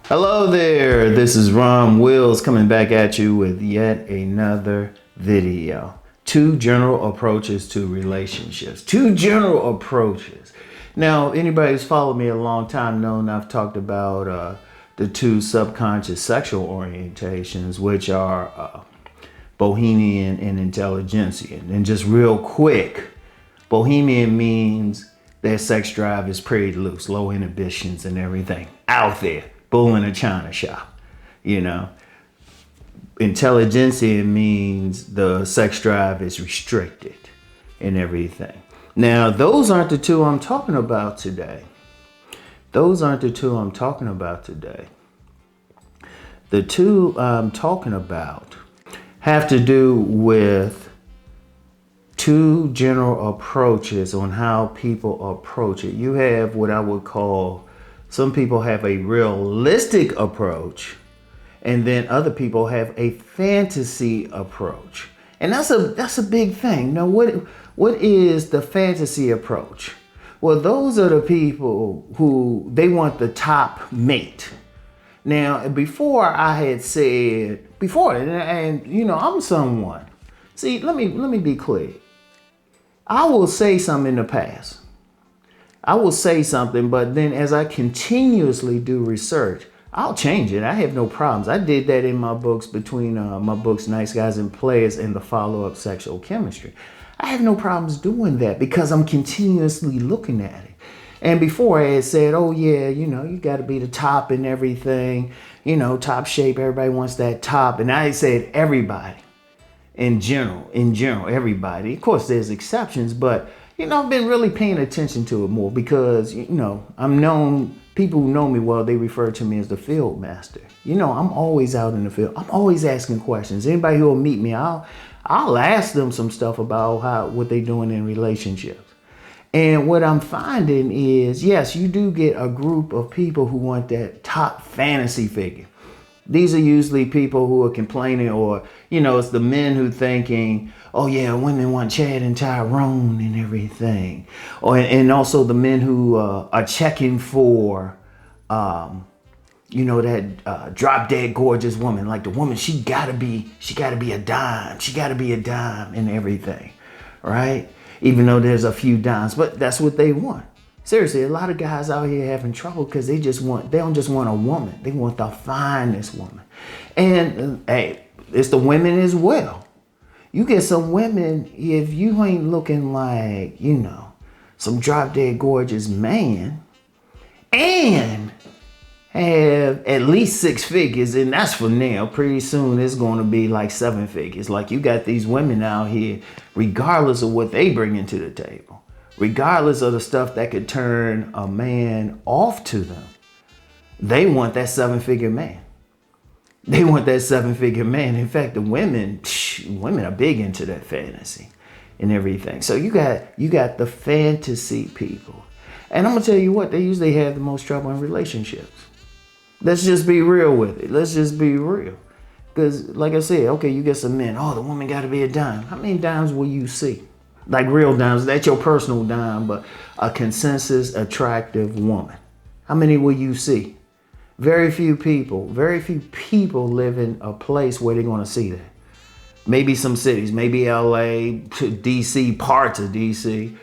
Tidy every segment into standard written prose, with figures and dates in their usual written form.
Hello there, this is Rom Wills coming back at you with yet another video. Two general approaches to relationships. Two general approaches. Now, anybody who's followed me a long time knows I've talked about the two subconscious sexual orientations, which are Bohemian and Intelligentsia. And just real quick, Bohemian means their sex drive is pretty loose, low inhibitions and everything out there. Bull in a china shop, you know. Intelligentsia means the sex drive is restricted and everything. Now, those aren't the two I'm talking about today. Those aren't the two I'm talking about today. The two I'm talking about have to do with two general approaches on how people approach it. You have what I would call, some people have a realistic approach, and then other people have a fantasy approach. And that's a big thing. Now, what is the fantasy approach? Well, those are the people who they want the top mate. Now, before I had said and you know, I'm someone. See, let me be clear. I will say something in the past. I will say something, but then as I continuously do research, I'll change it. I have no problems. I did that in my books, between my books, Nice Guys and Players, and the follow-up Sexual Chemistry. I have no problems doing that because I'm continuously looking at it. And before I had said, oh yeah, you know, you got to be the top and everything, you know, top shape. Everybody wants that top. And I said everybody, in general, everybody. Of course, there's exceptions, but you know, I've been really paying attention to it more because, you know, I'm known, people who know me well, they refer to me as the field master. You know, I'm always out in the field. I'm always asking questions. Anybody who will meet me, I'll ask them some stuff about what they're doing in relationships. And what I'm finding is, yes, you do get a group of people who want that top fantasy figure. These are usually people who are complaining, or, you know, it's the men who thinking, oh yeah, women want Chad and Tyrone and everything. And also the men who are checking for, you know, that drop dead gorgeous woman. Like the woman, she gotta be a dime. She gotta be a dime and everything, right? Even though there's a few dimes, but that's what they want. Seriously, a lot of guys out here having trouble because they don't just want a woman. They want the finest woman. And hey, it's the women as well. You get some women, if you ain't looking like, you know, some drop dead gorgeous man and have at least 6 figures, and that's for now. Pretty soon it's going to be like 7 figures. Like, you got these women out here, regardless of what they bring into the table, regardless of the stuff that could turn a man off to them, they want that 7-figure man. They want that 7-figure man. In fact, the women are big into that fantasy and everything. So you got the fantasy people. And I'm gonna tell you what, they usually have the most trouble in relationships. Let's just be real with it. Let's just be real. Because like I said, okay, you get some men, oh, the woman gotta be a dime. How many dimes will you see? Like real dimes, that's your personal dime, but a consensus attractive woman. How many will you see? Very few people live in a place where they're going to see that. Maybe some cities, maybe LA, DC, parts of DC,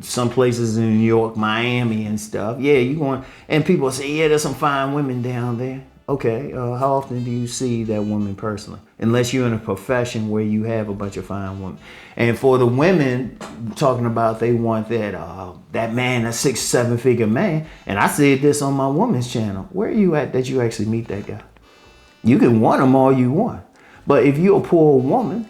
some places in New York, Miami and stuff. Yeah, you going, and people say, yeah, there's some fine women down there. Okay, how often do you see that woman personally? Unless you're in a profession where you have a bunch of fine women. And for the women, talking about they want that man, a 6-7 figure man. And I said this on my woman's channel. Where are you at that you actually meet that guy? You can want him all you want. But if you're a poor woman,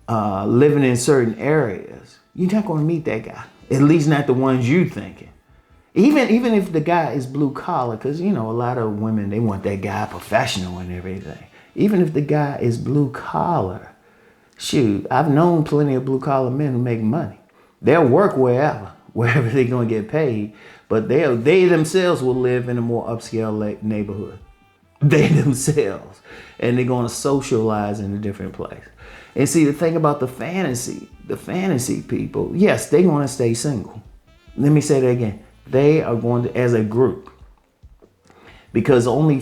living in certain areas, you're not going to meet that guy. At least not the ones you thinking. Even if the guy is blue collar, because, you know, a lot of women, they want that guy professional and everything. Even if the guy is blue collar, shoot, I've known plenty of blue collar men who make money. They'll work wherever they're going to get paid, but they themselves will live in a more upscale neighborhood. They themselves. And they're going to socialize in a different place. And see, the thing about the fantasy people, yes, they want to stay single. Let me say that again. They are going to, as a group, because only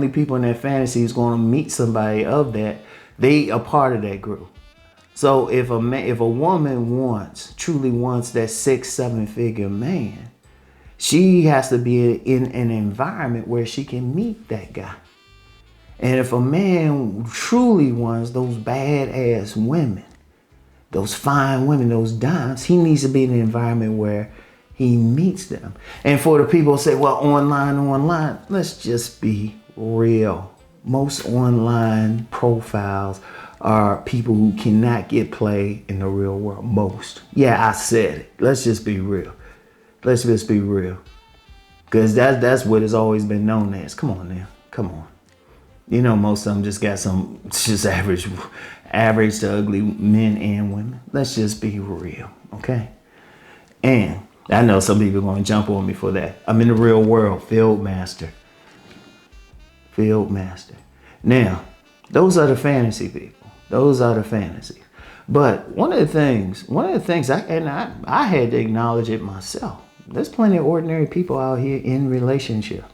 people in that fantasy is going to meet somebody of that. They are part of that group. So if a woman truly wants that 6-7 figure man, she has to be in an environment where she can meet that guy. And if a man truly wants those badass women, those fine women, those dimes, he needs to be in an environment where he meets them. And for the people who say, well, online, let's just be real. Most online profiles are people who cannot get play in the real world. Most. Yeah, I said it. Let's just be real. Let's just be real. Because that's what it's always been known as. Come on now. Come on. You know, most of them just got some just average to ugly men and women. Let's just be real, okay? And I know some people are going to jump on me for that. I'm in the real world, field master. Now, those are the fantasy people. Those are the fantasies. But one of the things I had to acknowledge it myself. There's plenty of ordinary people out here in relationships.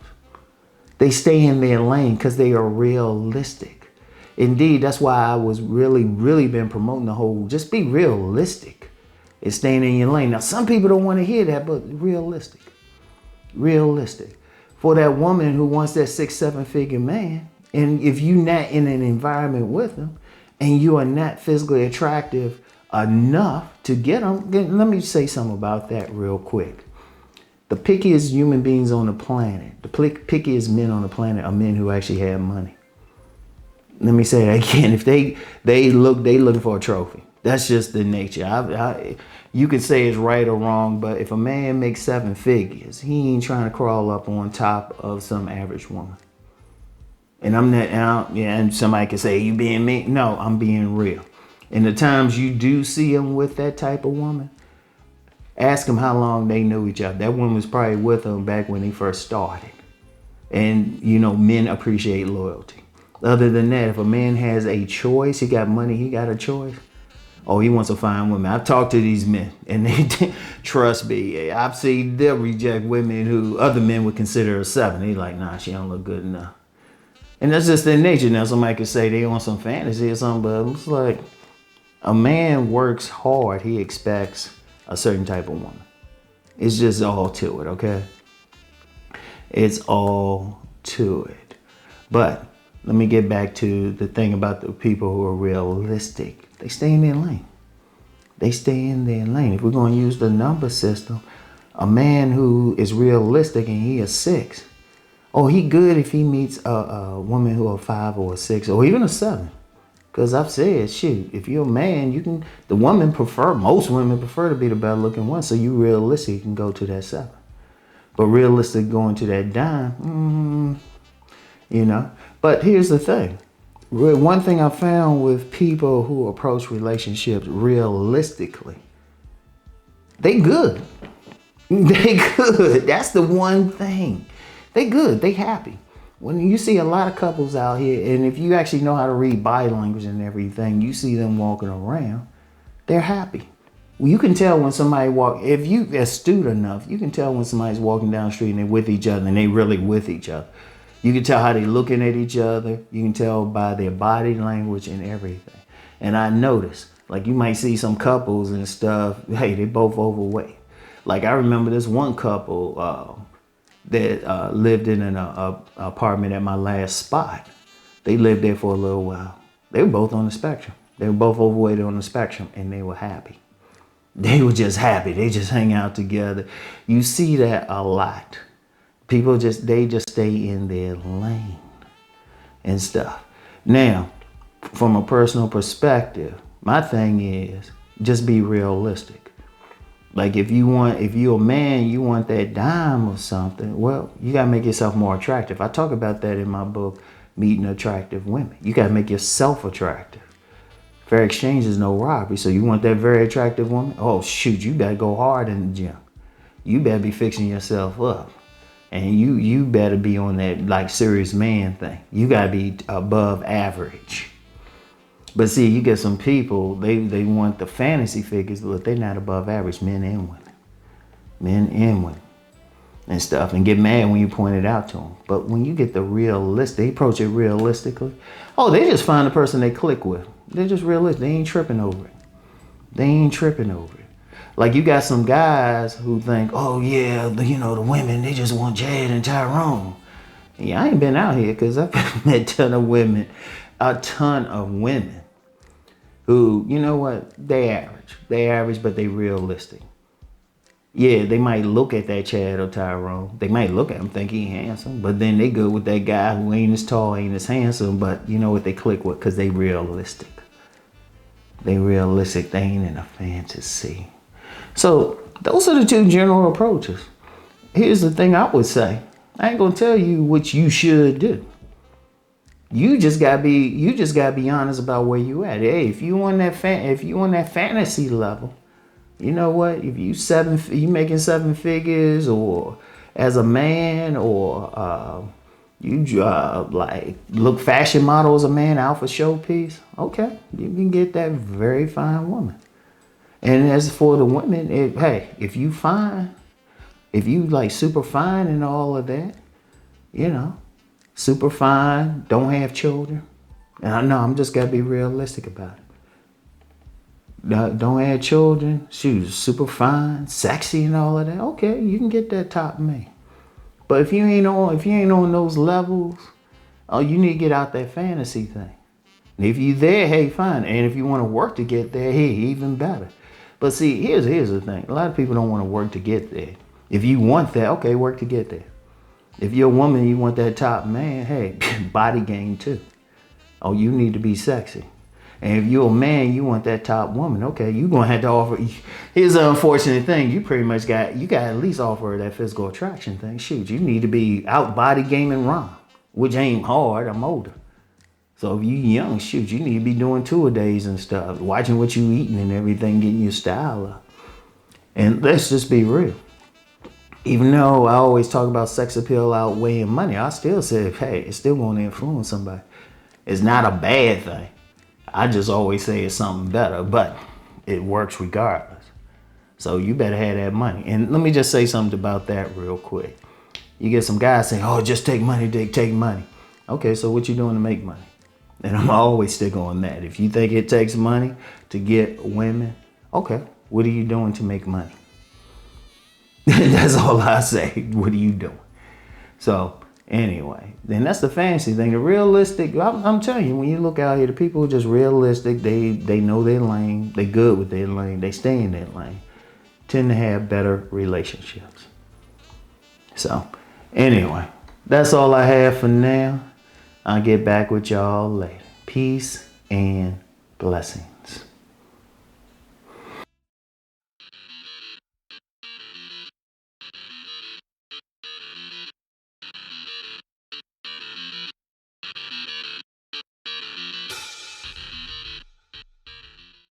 They stay in their lane because they are realistic. Indeed, that's why I was really been promoting the whole just be realistic. It's staying in your lane. Now, some people don't want to hear that, but realistic. Realistic. For that woman who wants that 6-7 figure man, and if you're not in an environment with them, and you are not physically attractive enough to get them, let me say something about that real quick. The pickiest human beings on the planet, the pickiest men on the planet are men who actually have money. Let me say that again. If they looking for a trophy. That's just the nature. You could say it's right or wrong, but if a man makes 7 figures, he ain't trying to crawl up on top of some average woman. And I'm not, and somebody can say, you being mean? No, I'm being real. And the times you do see him with that type of woman, ask them how long they knew each other. That woman was probably with him back when he first started. And, you know, men appreciate loyalty. Other than that, if a man has a choice, he got money, he got a choice. Oh, he wants to find women. I've talked to these men, and they trust me. I've seen them reject women who other men would consider a 7. They like, nah, she don't look good enough. And that's just their nature. Now, somebody could say they want some fantasy or something, but it's like a man works hard. He expects a certain type of woman. It's just all to it, okay? It's all to it. But let me get back to the thing about the people who are realistic. They stay in their lane. They stay in their lane. If we're going to use the number system, a man who is realistic and he is 6, oh, he good if he meets a woman who are 5 or a 6 or even a 7. Because I've said, shoot, if you're a man, most women prefer to be the better looking one. So you realistic, you can go to that 7. But realistic going to that dime, you know. But here's the thing. One thing I found with people who approach relationships realistically, they good. They good. That's the one thing. They good. They happy. When you see a lot of couples out here, and if you actually know how to read body language and everything, you see them walking around, they're happy. Well, you can tell when somebody if you astute enough, you can tell when somebody's walking down the street and they're with each other and they really with each other. You can tell how they're looking at each other. You can tell by their body language and everything. And I noticed, like you might see some couples and stuff, hey, they both overweight. Like I remember this one couple that lived in an apartment at my last spot. They lived there for a little while. They were both on the spectrum. They were both overweight on the spectrum, and they were happy. They were just happy. They just hang out together. You see that a lot. People just stay in their lane and stuff. Now, from a personal perspective, my thing is just be realistic. Like if you're a man, you want that dime or something, well, you gotta make yourself more attractive. I talk about that in my book, Meeting Attractive Women. You gotta make yourself attractive. Fair exchange is no robbery. So you want that very attractive woman? Oh shoot, you better go hard in the gym. You better be fixing yourself up. And you better be on that like serious man thing. You gotta be above average. But see, you get some people, they want the fantasy figures, but they're not above average, men and women. Men and women. and stuff and get mad when you point it out to them. But when you get the realistic, they approach it realistically. Oh, they just find the person they click with. They're just realistic. They ain't tripping over it. They ain't tripping over it. Like you got some guys who think, oh yeah, the women, they just want Jade and Tyrone. Yeah, I ain't been out here because I've met a ton of women who, you know what, they average, but they realistic. Yeah, they might look at that Chad or Tyrone. They might look at him, think he handsome, but then they go with that guy who ain't as tall, ain't as handsome, but you know what, they click with because they realistic. They realistic, they ain't in a fantasy. So those are the two general approaches. Here's the thing I would say. I ain't gonna tell you what you should do. You just gotta be honest about where you at. Hey, if you on that fantasy level, you know what? If you making 7 figures, or as a man, or you like look fashion model as a man, out for showpiece. Okay, you can get that very fine woman. And as for the women, if you fine. If you like super fine and all of that, super fine, don't have children. And I know I'm just gotta be realistic about it. Don't have children, shoot, super fine, sexy and all of that. Okay, you can get that top man. But if you ain't on those levels, oh, you need to get out that fantasy thing. And if you there, hey, fine. And if you want to work to get there, hey, even better. But see, here's the thing. A lot of people don't want to work to get there. If you want that, okay, work to get there. If you're a woman, you want that top man, hey, body game too. Oh, you need to be sexy. And if you're a man, you want that top woman, okay, you're going to have to offer. Here's the unfortunate thing. You pretty much got to at least offer that physical attraction thing. Shoot, you need to be out body gaming Rom, which ain't hard. I'm older. So if you young, shoot, you need to be doing tour-a-days and stuff, watching what you eating and everything, getting your style up. And let's just be real. Even though I always talk about sex appeal outweighing money, I still say, hey, it's still going to influence somebody. It's not a bad thing. I just always say it's something better, but it works regardless. So you better have that money. And let me just say something about that real quick. You get some guys saying, oh, just take money, Dick, take money. Okay, so what you doing to make money? And I'm always stick on that. If you think it takes money to get women, okay, what are you doing to make money? That's all I say. What are you doing? So anyway, then that's the fantasy thing. The realistic, I'm telling you, when you look out here, the people who are just realistic, they know their lane, they good with their lane, they stay in their lane, tend to have better relationships. So anyway, that's all I have for now. I'll get back with y'all later. Peace and blessings.